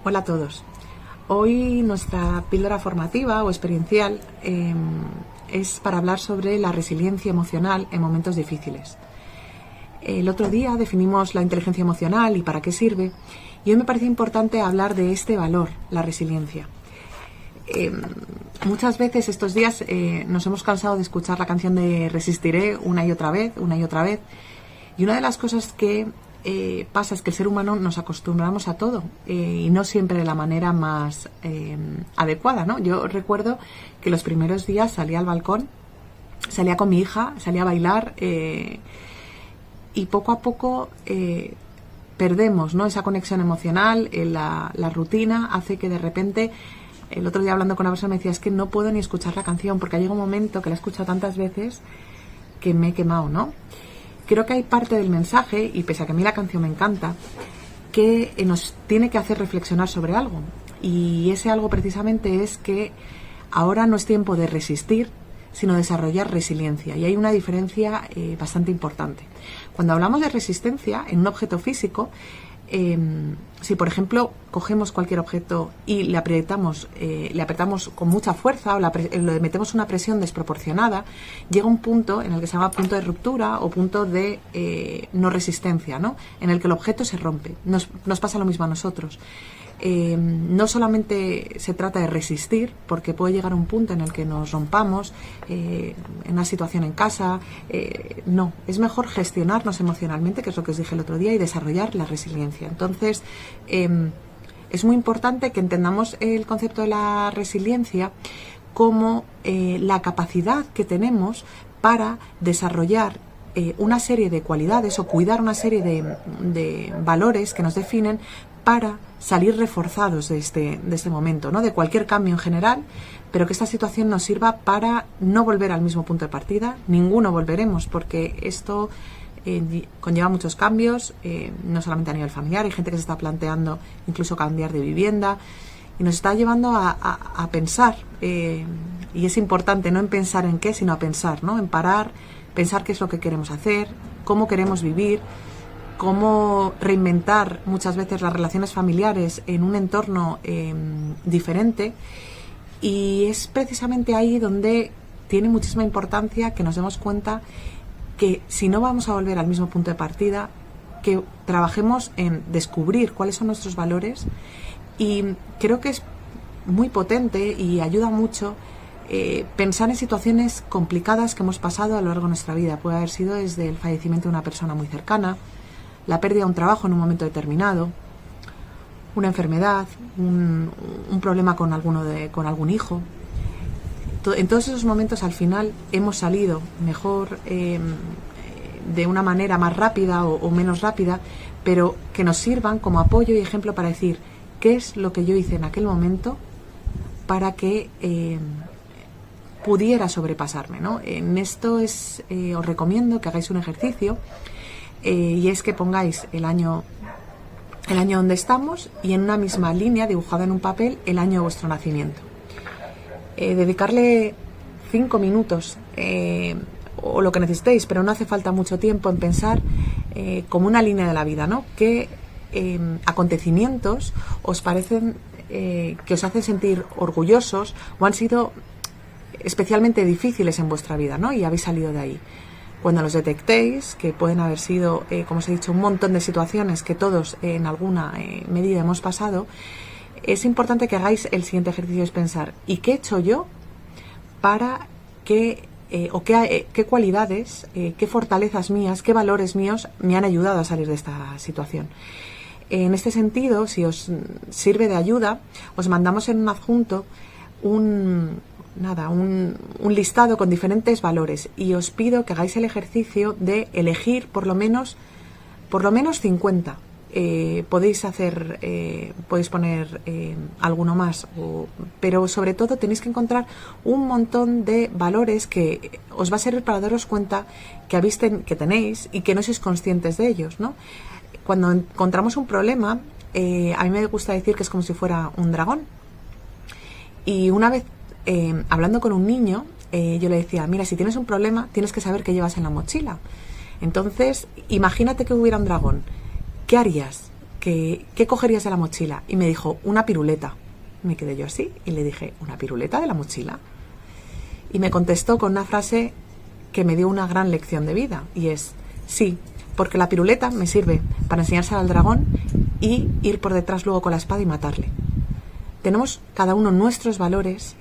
Hola a todos. Hoy nuestra píldora formativa o experiencial es para hablar sobre la resiliencia emocional en momentos difíciles. El otro día definimos la inteligencia emocional y para qué sirve, y hoy me parece importante hablar de este valor, la resiliencia. Muchas veces estos días nos hemos cansado de escuchar la canción de Resistiré una y otra vez, y una de las cosas que pasa es que el ser humano nos acostumbramos a todo y no siempre de la manera más adecuada, ¿no? Yo recuerdo que los primeros días salía al balcón, salía con mi hija, salía a bailar y poco a poco perdemos, ¿no? Esa conexión emocional, la rutina hace que de repente, el otro día hablando con una persona me decía, es que no puedo ni escuchar la canción porque ha llegado un momento que la he escuchado tantas veces que me he quemado, ¿no? Creo que hay parte del mensaje, y pese a que a mí la canción me encanta, que nos tiene que hacer reflexionar sobre algo. Y ese algo precisamente es que ahora no es tiempo de resistir, sino desarrollar resiliencia. Y hay una diferencia bastante importante. Cuando hablamos de resistencia en un objeto físico, si por ejemplo cogemos cualquier objeto y le apretamos con mucha fuerza o le metemos una presión desproporcionada, llega un punto en el que se llama punto de ruptura o punto de no resistencia, ¿no? En el que el objeto se rompe. Nos pasa lo mismo a nosotros. No solamente se trata de resistir, porque puede llegar a un punto en el que nos rompamos en una situación en casa. No, es mejor gestionarnos emocionalmente, que es lo que os dije el otro día, y desarrollar la resiliencia. Entonces, es muy importante que entendamos el concepto de la resiliencia como la capacidad que tenemos para desarrollar una serie de cualidades o cuidar una serie de valores que nos definen para salir reforzados de este momento, ¿no? De cualquier cambio en general, pero que esta situación nos sirva para no volver al mismo punto de partida. Ninguno volveremos, porque esto conlleva muchos cambios, no solamente a nivel familiar, hay gente que se está planteando incluso cambiar de vivienda, y nos está llevando a pensar, y es importante no en pensar en qué, sino a pensar, ¿no? En parar, pensar qué es lo que queremos hacer, cómo queremos vivir, cómo reinventar muchas veces las relaciones familiares en un entorno diferente. Y es precisamente ahí donde tiene muchísima importancia que nos demos cuenta que si no vamos a volver al mismo punto de partida, que trabajemos en descubrir cuáles son nuestros valores. Y creo que es muy potente y ayuda mucho pensar en situaciones complicadas que hemos pasado a lo largo de nuestra vida. Puede haber sido desde el fallecimiento de una persona muy cercana, la pérdida de un trabajo en un momento determinado, una enfermedad, un problema con algún hijo. En todos esos momentos al final hemos salido mejor, de una manera más rápida o menos rápida, pero que nos sirvan como apoyo y ejemplo para decir qué es lo que yo hice en aquel momento para que pudiera sobrepasarme, ¿no? En esto os recomiendo que hagáis un ejercicio. Y es que pongáis el año donde estamos y en una misma línea dibujada en un papel el año de vuestro nacimiento. Dedicarle 5 minutos o lo que necesitéis, pero no hace falta mucho tiempo en pensar como una línea de la vida, ¿no? ¿Qué acontecimientos os parecen que os hacen sentir orgullosos o han sido especialmente difíciles en vuestra vida, ¿no? Y habéis salido de ahí? Cuando los detectéis, que pueden haber sido, como os he dicho, un montón de situaciones que todos en alguna medida hemos pasado, es importante que hagáis el siguiente ejercicio, es pensar, ¿y qué he hecho yo para qué cualidades, qué fortalezas mías, qué valores míos me han ayudado a salir de esta situación? En este sentido, si os sirve de ayuda, os mandamos en un adjunto un listado con diferentes valores, y os pido que hagáis el ejercicio de elegir por lo menos 50. Podéis poner alguno más, pero sobre todo tenéis que encontrar un montón de valores que os va a servir para daros cuenta que tenéis y que no sois conscientes de ellos, ¿no? Cuando encontramos un problema, a mí me gusta decir que es como si fuera un dragón. Y una vez hablando con un niño, yo le decía, mira, si tienes un problema, tienes que saber qué llevas en la mochila. Entonces, imagínate que hubiera un dragón. ¿Qué harías? ¿qué cogerías de la mochila? Y me dijo, una piruleta. Me quedé yo así y le dije, ¿una piruleta de la mochila? Y me contestó con una frase que me dio una gran lección de vida, y es, sí, porque la piruleta me sirve para enseñársela al dragón y ir por detrás luego con la espada y matarle. Tenemos cada uno nuestros valores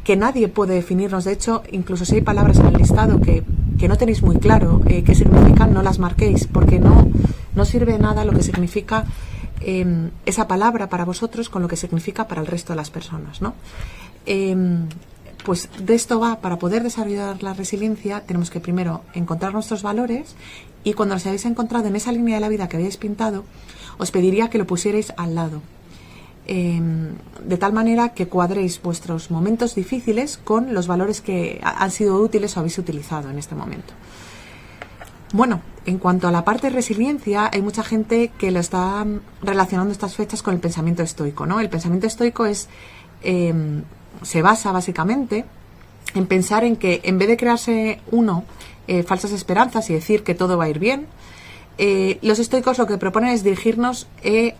que nadie puede definirnos. De hecho, incluso si hay palabras en el listado que no tenéis muy claro qué significan, no las marquéis, porque no sirve de nada lo que significa esa palabra para vosotros con lo que significa para el resto de las personas, ¿no? Pues de esto va, para poder desarrollar la resiliencia tenemos que primero encontrar nuestros valores, y cuando los habéis encontrado en esa línea de la vida que habéis pintado, os pediría que lo pusierais al lado, de tal manera que cuadréis vuestros momentos difíciles con los valores que han sido útiles o habéis utilizado en este momento. Bueno, en cuanto a la parte de resiliencia, hay mucha gente que lo está relacionando estas fechas con el pensamiento estoico, ¿no? El pensamiento estoico se basa básicamente en pensar en que, en vez de crearse falsas esperanzas y decir que todo va a ir bien, los estoicos lo que proponen es dirigirnos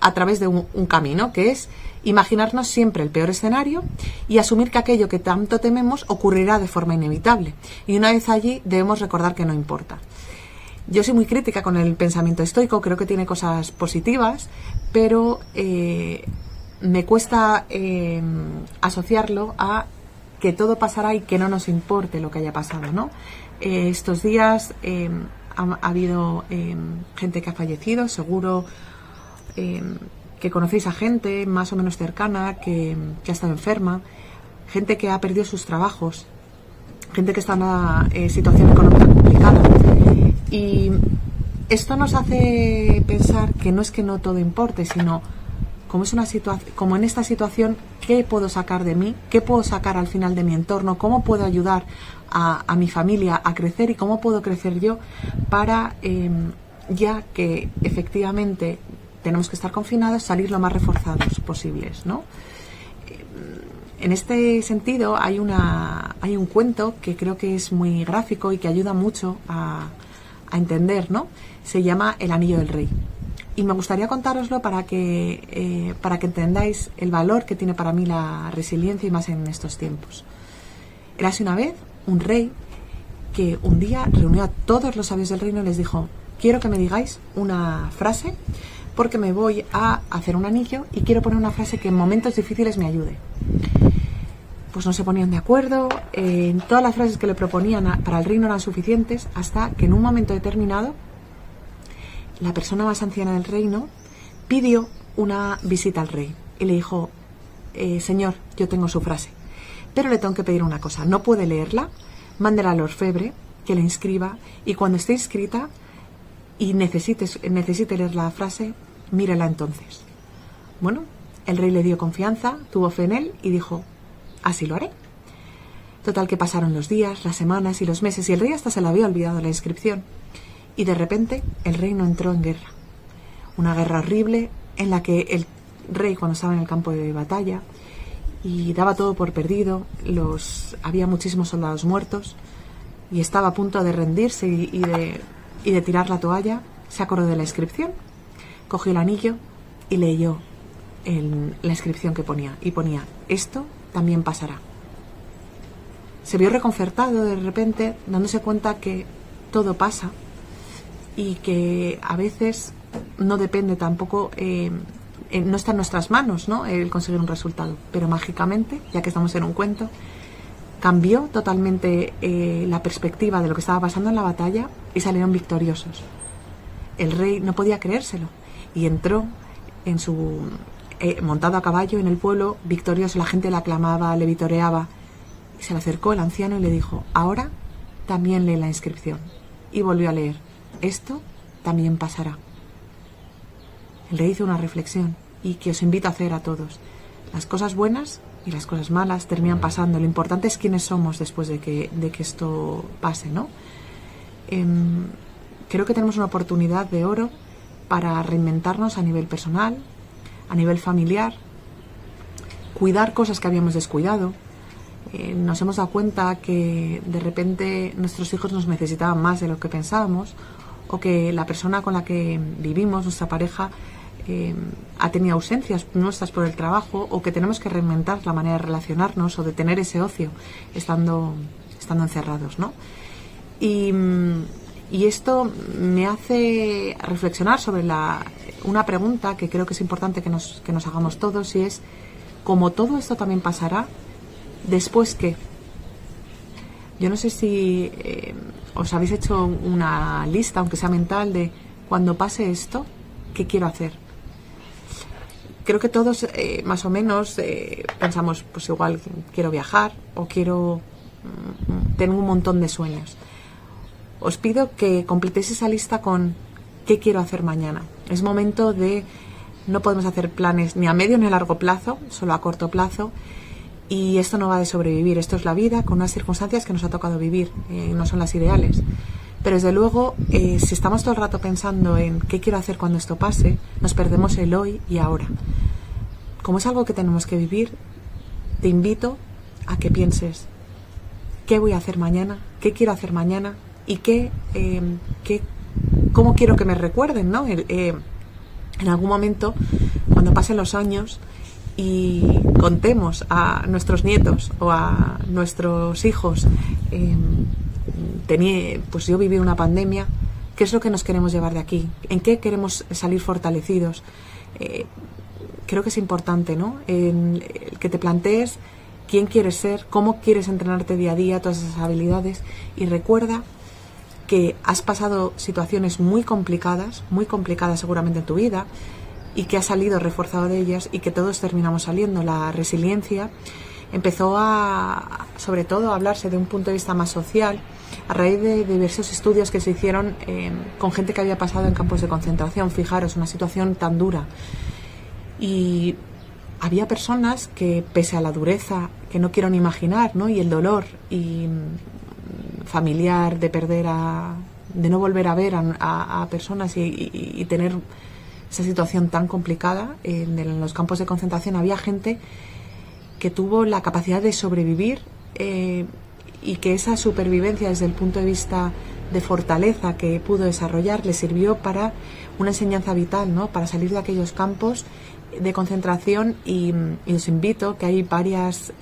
a través de un camino, que es imaginarnos siempre el peor escenario y asumir que aquello que tanto tememos ocurrirá de forma inevitable. Y una vez allí debemos recordar que no importa. Yo soy muy crítica con el pensamiento estoico, creo que tiene cosas positivas, pero me cuesta asociarlo a que todo pasará y que no nos importe lo que haya pasado, ¿no? Estos días ha habido gente que ha fallecido, seguro que conocéis a gente más o menos cercana que ha estado enferma, gente que ha perdido sus trabajos, gente que está en una situación económica complicada. Y esto nos hace pensar que no es que no todo importe, sino como en esta situación, ¿qué puedo sacar de mí? ¿Qué puedo sacar al final de mi entorno? ¿Cómo puedo ayudar a mi familia a crecer? ¿Y cómo puedo crecer yo para, ya que efectivamente tenemos que estar confinados, salir lo más reforzados posibles, ¿no? En este sentido hay un cuento que creo que es muy gráfico y que ayuda mucho a entender, ¿no? Se llama El Anillo del Rey. Y me gustaría contároslo para que entendáis el valor que tiene para mí la resiliencia, y más en estos tiempos. Érase una vez un rey que un día reunió a todos los sabios del reino y les dijo: quiero que me digáis una frase porque me voy a hacer un anillo y quiero poner una frase que en momentos difíciles me ayude. Pues no se ponían de acuerdo, todas las frases que le proponían para el reino eran suficientes, hasta que en un momento determinado la persona más anciana del reino pidió una visita al rey y le dijo: señor, yo tengo su frase, pero le tengo que pedir una cosa, no puede leerla, mándela al orfebre, que la inscriba, y cuando esté inscrita y necesite leer la frase, mírela entonces. Bueno, el rey le dio confianza, tuvo fe en él y dijo: así lo haré. Total, que pasaron los días, las semanas y los meses, y el rey hasta se le había olvidado la inscripción. Y de repente el reino entró en guerra. Una guerra horrible en la que el rey, cuando estaba en el campo de batalla y daba todo por perdido, había muchísimos soldados muertos y estaba a punto de rendirse y de tirar la toalla, se acordó de la inscripción, cogió el anillo y leyó la inscripción que ponía. Y ponía: esto también pasará. Se vio reconfortado de repente, dándose cuenta que todo pasa y que a veces no depende tampoco, no está en nuestras manos, ¿no?, el conseguir un resultado, pero mágicamente, ya que estamos en un cuento, cambió totalmente la perspectiva de lo que estaba pasando en la batalla y salieron victoriosos. El rey no podía creérselo y entró en montado a caballo en el pueblo, victorioso. La gente le aclamaba, le vitoreaba, y se le acercó el anciano y le dijo: ahora también lee la inscripción. Y volvió a leer: esto también pasará. El rey hizo una reflexión y que os invito a hacer a todos. Las cosas buenas y las cosas malas terminan pasando. Lo importante es quiénes somos después de que esto pase, ¿no? Creo que tenemos una oportunidad de oro para reinventarnos a nivel personal, a nivel familiar, cuidar cosas que habíamos descuidado. Nos hemos dado cuenta que de repente nuestros hijos nos necesitaban más de lo que pensábamos, o que la persona con la que vivimos, nuestra pareja, ha tenido ausencias nuestras por el trabajo, o que tenemos que reinventar la manera de relacionarnos o de tener ese ocio estando encerrados, ¿no? Y esto me hace reflexionar sobre una pregunta que creo que es importante que nos hagamos todos, y es: como todo esto también pasará, ¿después qué? Yo no sé si os habéis hecho una lista, aunque sea mental, de cuando pase esto, ¿qué quiero hacer? Creo que todos más o menos pensamos, pues igual quiero viajar o tengo un montón de sueños. Os pido que completéis esa lista con ¿qué quiero hacer mañana? Es momento no podemos hacer planes ni a medio ni a largo plazo, solo a corto plazo. Y esto no va de sobrevivir, esto es la vida con unas circunstancias que nos ha tocado vivir, no son las ideales. Pero desde luego, si estamos todo el rato pensando en qué quiero hacer cuando esto pase, nos perdemos el hoy y ahora. Como es algo que tenemos que vivir, te invito a que pienses qué voy a hacer mañana, qué quiero hacer mañana y cómo quiero que me recuerden, ¿no? En algún momento, cuando pasen los años y contemos a nuestros nietos o a nuestros hijos, pues yo viví una pandemia, ¿qué es lo que nos queremos llevar de aquí? ¿En qué queremos salir fortalecidos? Creo que es importante, ¿no? El que te plantees quién quieres ser, cómo quieres entrenarte día a día, todas esas habilidades, y recuerda que has pasado situaciones muy complicadas seguramente en tu vida, y que has salido reforzado de ellas, y que todos terminamos saliendo. La resiliencia empezó sobre todo a hablarse de un punto de vista más social a raíz de diversos estudios que se hicieron con gente que había pasado en campos de concentración. Fijaros, una situación tan dura. Y había personas que, pese a la dureza que no quiero ni imaginar, ¿no? Y el dolor familiar de de no volver a ver a personas y tener esa situación tan complicada en los campos de concentración, había gente que tuvo la capacidad de sobrevivir, y que esa supervivencia desde el punto de vista de fortaleza que pudo desarrollar le sirvió para una enseñanza vital, ¿no? Para salir de aquellos campos de concentración. Y os invito, que hay varias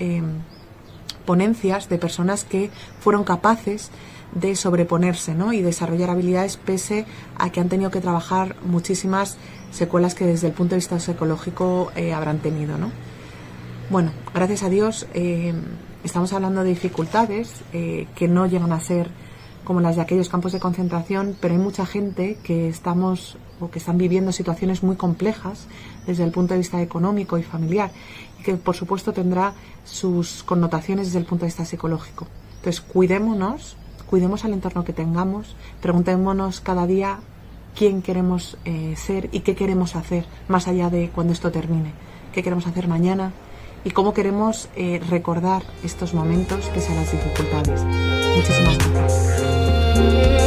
ponencias de personas que fueron capaces de sobreponerse, ¿no? Y desarrollar habilidades pese a que han tenido que trabajar muchísimas secuelas que desde el punto de vista psicológico habrán tenido, ¿no? Bueno, gracias a Dios estamos hablando de dificultades que no llegan a ser como las de aquellos campos de concentración, pero hay mucha gente que están viviendo situaciones muy complejas desde el punto de vista económico y familiar, y que por supuesto tendrá sus connotaciones desde el punto de vista psicológico. Entonces, cuidemos al entorno que tengamos, preguntémonos cada día quién queremos ser y qué queremos hacer más allá de cuando esto termine, qué queremos hacer mañana y cómo queremos recordar estos momentos pese a las dificultades. Muchísimas gracias.